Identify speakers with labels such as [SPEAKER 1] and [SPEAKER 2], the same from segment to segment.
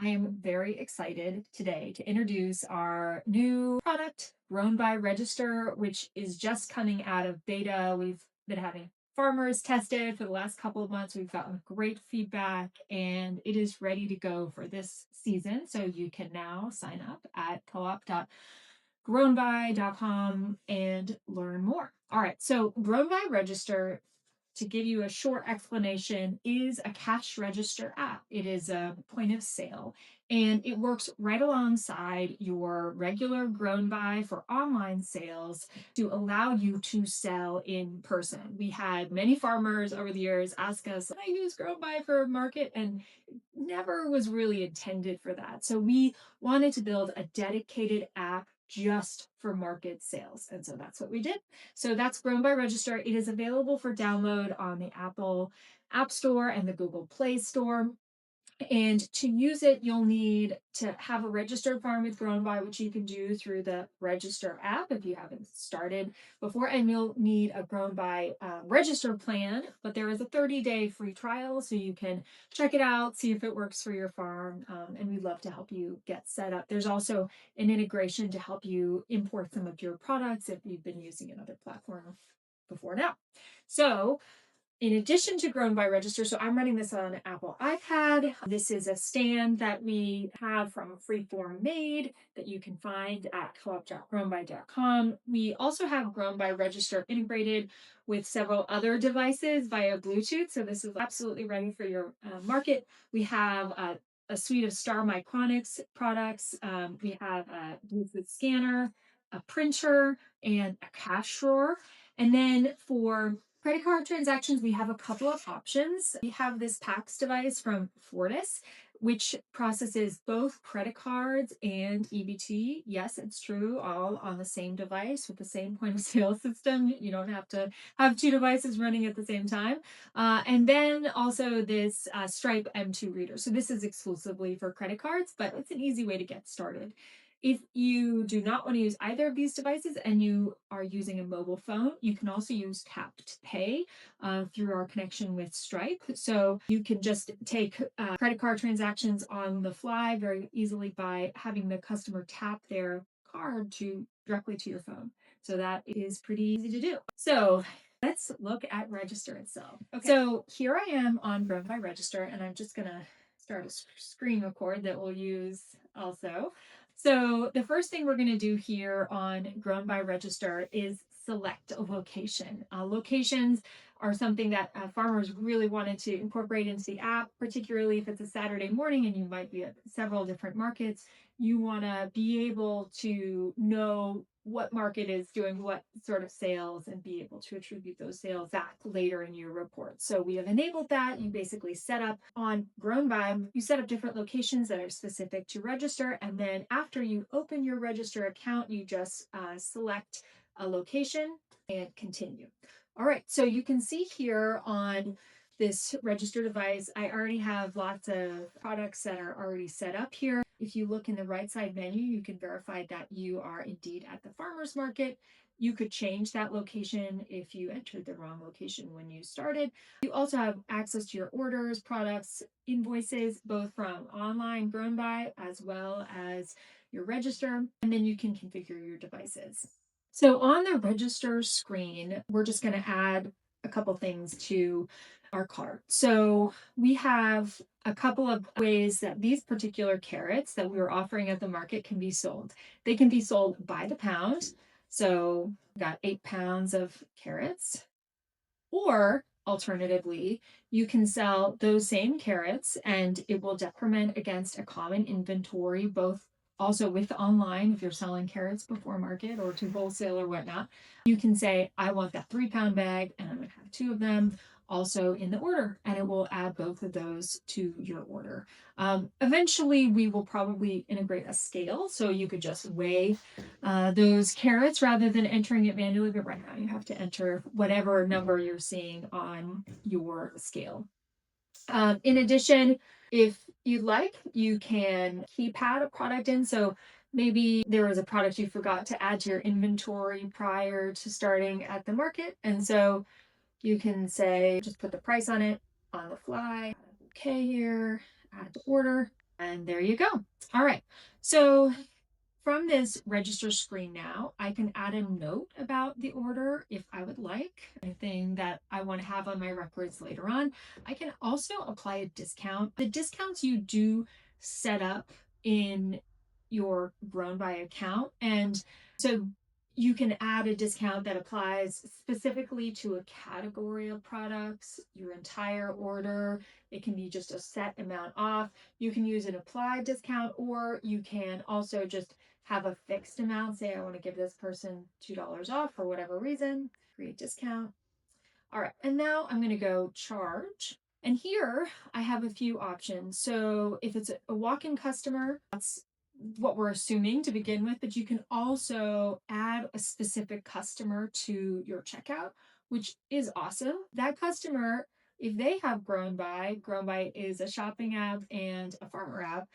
[SPEAKER 1] I am very excited today to introduce our new product, GrownBy Register, which is just coming out of beta. We've been having farmers test it for the last couple of months. We've gotten great feedback and it is ready to go for this season. So you can now sign up at co-op.grownby.com and learn more. All right, so GrownBy Register, to give you a short explanation, is a cash register app. It is a point of sale and it works right alongside your regular GrownBy for online sales to allow you to sell in person. We had many farmers over the years ask us, "Can I use GrownBy for market?" And never was really intended for that. So we wanted to build a dedicated app just for market sales. And so that's what we did. So that's GrownBy Register. It is available for download on the Apple App Store and the Google Play Store. And to use it, you'll need to have a registered farm with GrownBy, which you can do through the Register app if you haven't started before. And you'll need a GrownBy Register plan, but there is a 30-day free trial, so you can check it out, see if it works for your farm, and we'd love to help you get set up. There's also an integration to help you import some of your products if you've been using another platform before now. So in addition to GrownBy Register, so I'm running this on an Apple iPad. This is a stand that we have from Freeform Made that you can find at co-op.grownby.com. We also have GrownBy Register integrated with several other devices via Bluetooth. So this is absolutely ready for your market. We have a suite of Star Micronics products. We have a Bluetooth scanner, a printer, and a cash drawer. And then for credit card transactions, we have a couple of options. We have this PAX device from Fortis, which processes both credit cards and EBT. Yes, it's true, all on the same device with the same point of sale system. You don't have to have two devices running at the same time. And then also this Stripe M2 reader. So this is exclusively for credit cards, but it's an easy way to get started. If you do not want to use either of these devices and you are using a mobile phone, you can also use Tap to Pay through our connection with Stripe. So you can just take credit card transactions on the fly very easily by having the customer tap their card directly to your phone. So that is pretty easy to do. So let's look at Register itself. Okay. So here I am on GrownBy Register, and I'm just going to start a screen record that we'll use also. So the first thing we're going to do here on GrownBy Register is select a location. Locations are something that farmers really wanted to incorporate into the app, particularly if it's a Saturday morning and you might be at several different markets. You want to be able to know what market is doing what sort of sales and be able to attribute those sales back later in your report. So we have enabled that. You basically set up on GrownBy, you set up different locations that are specific to Register. And then after you open your Register account, you just select a location and continue. All right, so you can see here on this Register device, I already have lots of products that are already set up here. If you look in the right side menu, you can verify that you are indeed at the farmer's market. You could change that location if you entered the wrong location when you started. You also have access to your orders, products, invoices, both from online GrownBy as well as your Register, and then you can configure your devices. So on the Register screen, we're just going to add a couple things to our cart. So we have a couple of ways that these particular carrots that we are offering at the market can be sold. They can be sold by the pound. So we've got 8 pounds of carrots. Or alternatively, you can sell those same carrots and it will decrement against a common inventory, both also with online, if you're selling carrots before market or to wholesale or whatnot. You can say, I want that 3-pound bag and I'm going to have 2 of them also in the order, and it will add both of those to your order. Eventually, we will probably integrate a scale, so you could just weigh those carrots rather than entering it manually, but right now you have to enter whatever number you're seeing on your scale. In addition, if you'd like, you can keypad a product in. So maybe there was a product you forgot to add to your inventory prior to starting at the market. And so you can say, just put the price on it on the fly. Okay, here, add to order. And there you go. All right. So from this register screen now, I can add a note about the order if I would like, anything that I want to have on my records later on. I can also apply a discount. The discounts you do set up in your GrownBy account. And so you can add a discount that applies specifically to a category of products, your entire order. It can be just a set amount off. You can use an applied discount, or you can also just have a fixed amount. Say I want to give this person $2 off for whatever reason, create discount. All right, and now I'm going to go charge. And here I have a few options. So if it's a walk-in customer, that's what we're assuming to begin with, but you can also add a specific customer to your checkout, which is awesome. That customer, if they have GrownBy is a shopping app and a farmer app.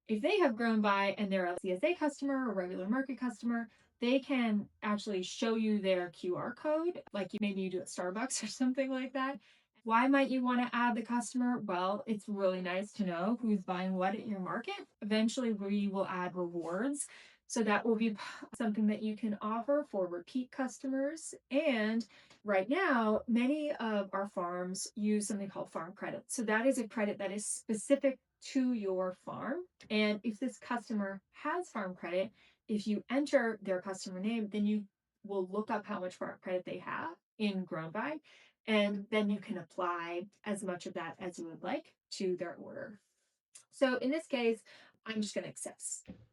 [SPEAKER 1] If they have GrownBy and they're a CSA customer or regular market customer, they can actually show you their QR code, like maybe you do at Starbucks or something like that. Why might you want to add the customer? Well, it's really nice to know who's buying what at your market. Eventually, we will add rewards. So that will be something that you can offer for repeat customers. And right now, many of our farms use something called farm credit. So that is a credit that is specific to your farm. And if this customer has farm credit, if you enter their customer name, then you will look up how much farm credit they have in GrownBy, and then you can apply as much of that as you would like to their order. So in this case, I'm just going to accept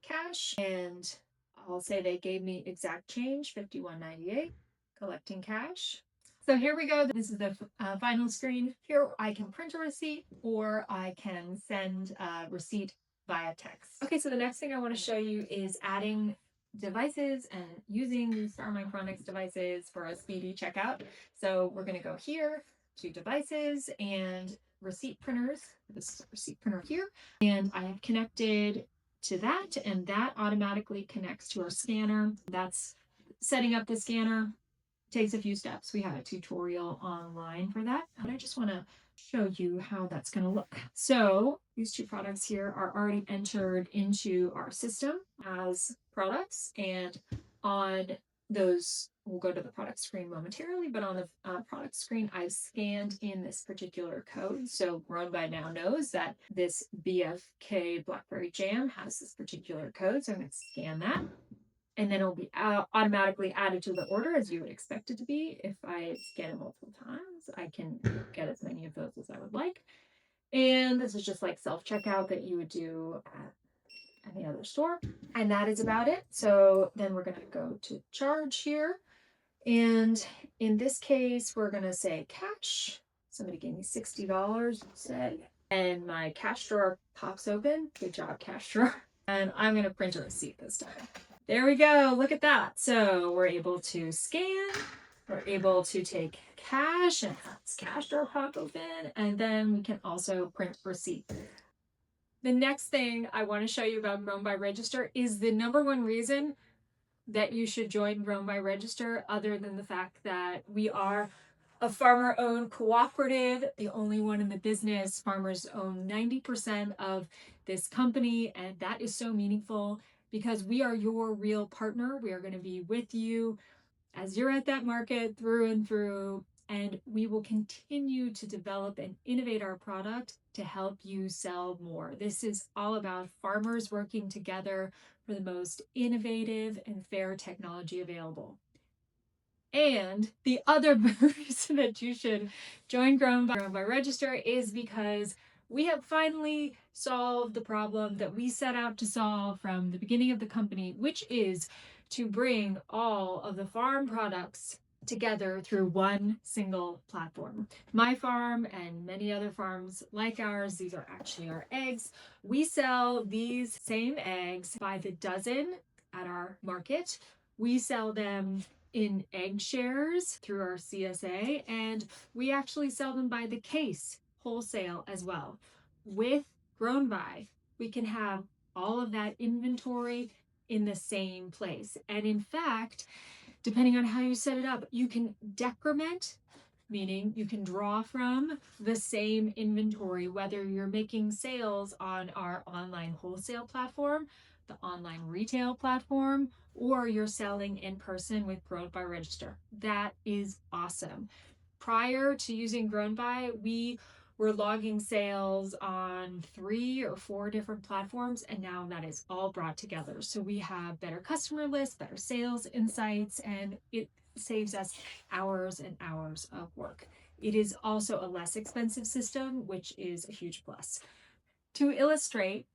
[SPEAKER 1] cash, and I'll say they gave me exact change, $51.98, collecting cash. So here we go. This is the final screen. Here I can print a receipt, or I can send a receipt via text. Okay, so the next thing I want to show you is adding devices and using these Star Micronics devices for a speedy checkout. So we're going to go here to devices and receipt printers. This receipt printer here, and I have connected to that, and that automatically connects to our scanner. That's setting up the scanner. Takes a few steps. We have a tutorial online for that, but I just want to show you how that's going to look. So these two products here are already entered into our system as products, and on those, we'll go to the product screen momentarily, but on the product screen, I've scanned in this particular code. So GrownBy now knows that this BFK Blackberry Jam has this particular code, so I'm going to scan that. And then it'll be automatically added to the order as you would expect it to be. If I scan it multiple times, I can get as many of those as I would like. And this is just like self-checkout that you would do at any other store. And that is about it. So then we're going to go to charge here. And in this case, we're going to say cash. Somebody gave me $60, say, and my cash drawer pops open. Good job, cash drawer. And I'm going to print a receipt this time. There we go. Look at that. So we're able to scan. We're able to take cash and have this cash drawer pop open. And then we can also print receipt. The next thing I want to show you about GrownBy Register is the number one reason that you should join GrownBy Register, other than the fact that we are a farmer-owned cooperative, the only one in the business. Farmers own 90% of this company, and that is so meaningful because we are your real partner. We are going to be with you as you're at that market through and through, and we will continue to develop and innovate our product to help you sell more. This is all about farmers working together for the most innovative and fair technology available. And the other reason that you should join GrownBy Register is because we have finally solved the problem that we set out to solve from the beginning of the company, which is to bring all of the farm products together through one single platform. My farm and many other farms like ours, these are actually our eggs. We sell these same eggs by the dozen at our market. We sell them in egg shares through our CSA, and we actually sell them by the case wholesale as well. With GrownBy, we can have all of that inventory in the same place. And in fact, depending on how you set it up, you can decrement meaning you can draw from the same inventory, whether you're making sales on our online wholesale platform, the online retail platform, or you're selling in person with GrownBy Register. That is awesome. Prior to using GrownBy, we were logging sales on 3 or 4 different platforms, and now that is all brought together. So we have better customer lists, better sales insights, and it saves us hours and hours of work. It is also a less expensive system, which is a huge plus. To illustrate,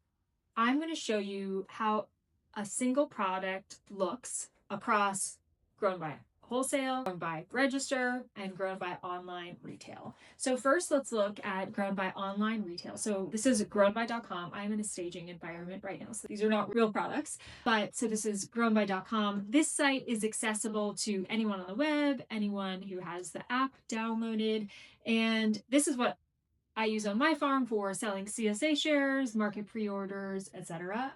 [SPEAKER 1] I'm going to show you how a single product looks across GrownBy Wholesale, GrownBy Register, and GrownBy Online Retail. So first, let's look at GrownBy Online Retail. So this is grownby.com. I'm in a staging environment right now, so these are not real products. But so this is grownby.com. This site is accessible to anyone on the web, anyone who has the app downloaded, and this is what I use on my farm for selling CSA shares, market pre-orders, etc.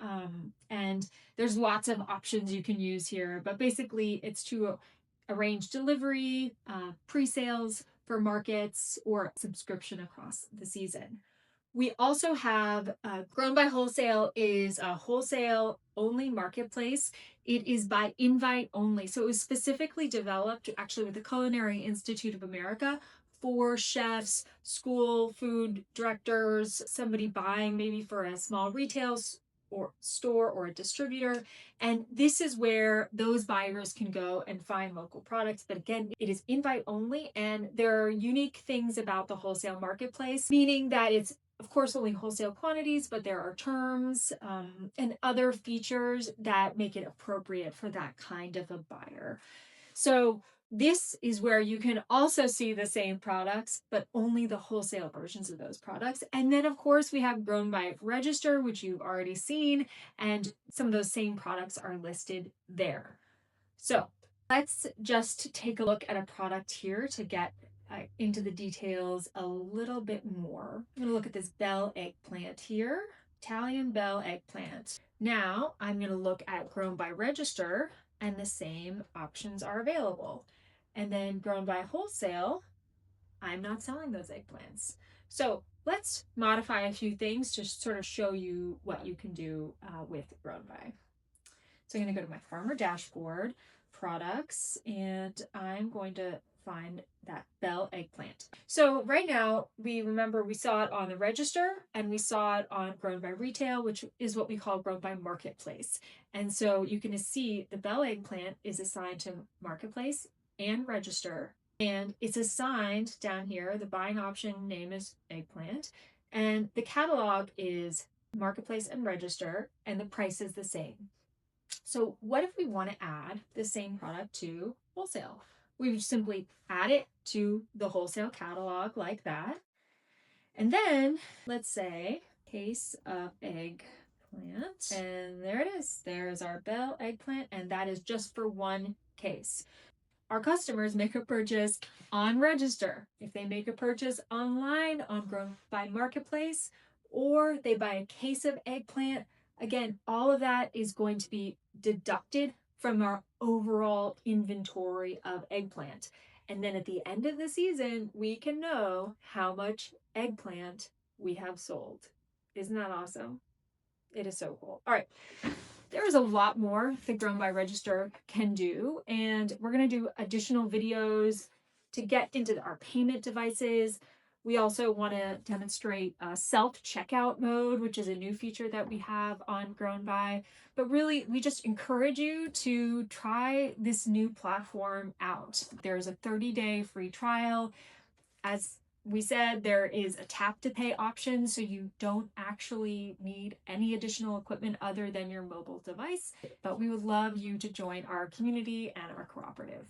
[SPEAKER 1] And there's lots of options you can use here, but basically it's to arrange delivery, pre-sales for markets, or subscription across the season. We also have GrownBy Wholesale is a wholesale only marketplace. It is by invite only. So it was specifically developed actually with the Culinary Institute of America for chefs, school food directors, somebody buying maybe for a small retail or store or a distributor. And this is where those buyers can go and find local products. But again, it is invite only. And there are unique things about the wholesale marketplace, meaning that it's of course only wholesale quantities, but there are terms and other features that make it appropriate for that kind of a buyer. So this is where you can also see the same products, but only the wholesale versions of those products. And then, of course, we have GrownBy Register, which you've already seen, and some of those same products are listed there. So let's just take a look at a product here to get into the details a little bit more. I'm going to look at this bell eggplant here, Italian bell eggplant. Now I'm going to look at GrownBy Register, and the same options are available. And then GrownBy Wholesale, I'm not selling those eggplants. So let's modify a few things to sort of show you what you can do with GrownBy. So I'm going to go to my farmer dashboard, products, and I'm going to find that bell eggplant. So right now, we saw it on the register and we saw it on GrownBy Retail, which is what we call GrownBy Marketplace. And so you can see the bell eggplant is assigned to Marketplace and Register. And it's assigned down here, the buying option name is eggplant, and the catalog is Marketplace and Register, and the price is the same. So what if we want to add the same product to wholesale? We would simply add it to the wholesale catalog like that. And then let's say case of eggplant, and there it is. There's our bell eggplant, and that is just for one case. Our customers make a purchase on Register. If they make a purchase online on GrownBy Marketplace, or they buy a case of eggplant, again, all of that is going to be deducted from our overall inventory of eggplant. And then at the end of the season, we can know how much eggplant we have sold. Isn't that awesome? It is so cool. All right. There is a lot more that GrownBy Register can do, and we're going to do additional videos to get into our payment devices. We also want to demonstrate self-checkout mode, which is a new feature that we have on GrownBy. But really, we just encourage you to try this new platform out. There's a 30-day free trial. As we said, there is a tap to pay option, so you don't actually need any additional equipment other than your mobile device. But we would love you to join our community and our cooperative.